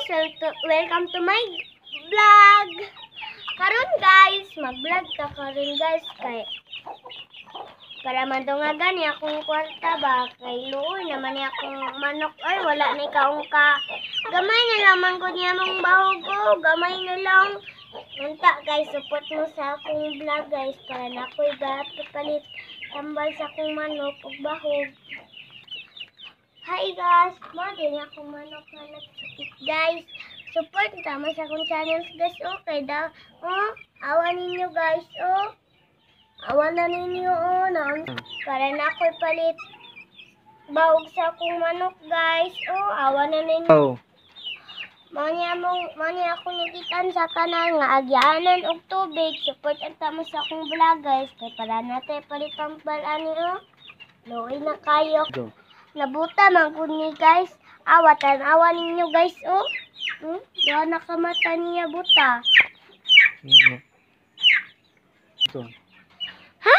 welcome to my vlog. Karon guys, mag-vlog ta karon guys kay para madungagan ni akong kwarta ba kay luoy naman ni akong manok ay wala ni kaong ka. Gamay na lamang ko niya mong bahog ko, gamay na lang. Unta guys, support mo sa akong vlog guys para na ako'y palit tambal sa akong manok ug bahog. Hi guys, mo din akong manok na nagsakit guys. Support tama sa akong channel guys. Okay daw. Oh, awan ninyo guys. Oh. Awan na ninyo oh. Para na ako'y palit bahog sa akong manok guys. Oh, awan na ninyo. Oh. Mani ako nagitan sa kanal nga agyaanan og tubig. Support ang tama sa akong vlog guys. Kaya para natin palit tambal ani oh. Luoy na kayo. Nabuta man gud ni guys. Awatan awan ninyo guys oh. Diwa nakamata niya buta. Ito. Ha?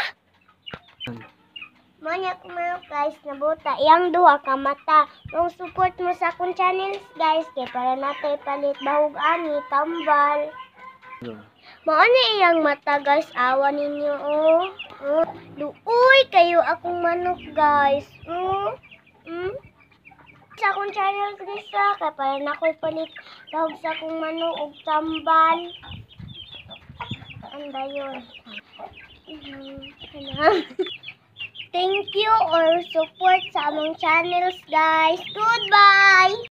Manya ko mga guys nabuta. Iyang duha ka mata. Kung support mo sa akong channels guys kay para natin palit bahog ani tambal. Mao ni iyang mata guys. Awan ninyo oh. Luoy kayo akong manok guys. Sa akong channel guys kaya para na ako'y palit bahog sa akong manok ug tambal. Anda yun. Thank you or support sa among channels guys. Goodbye!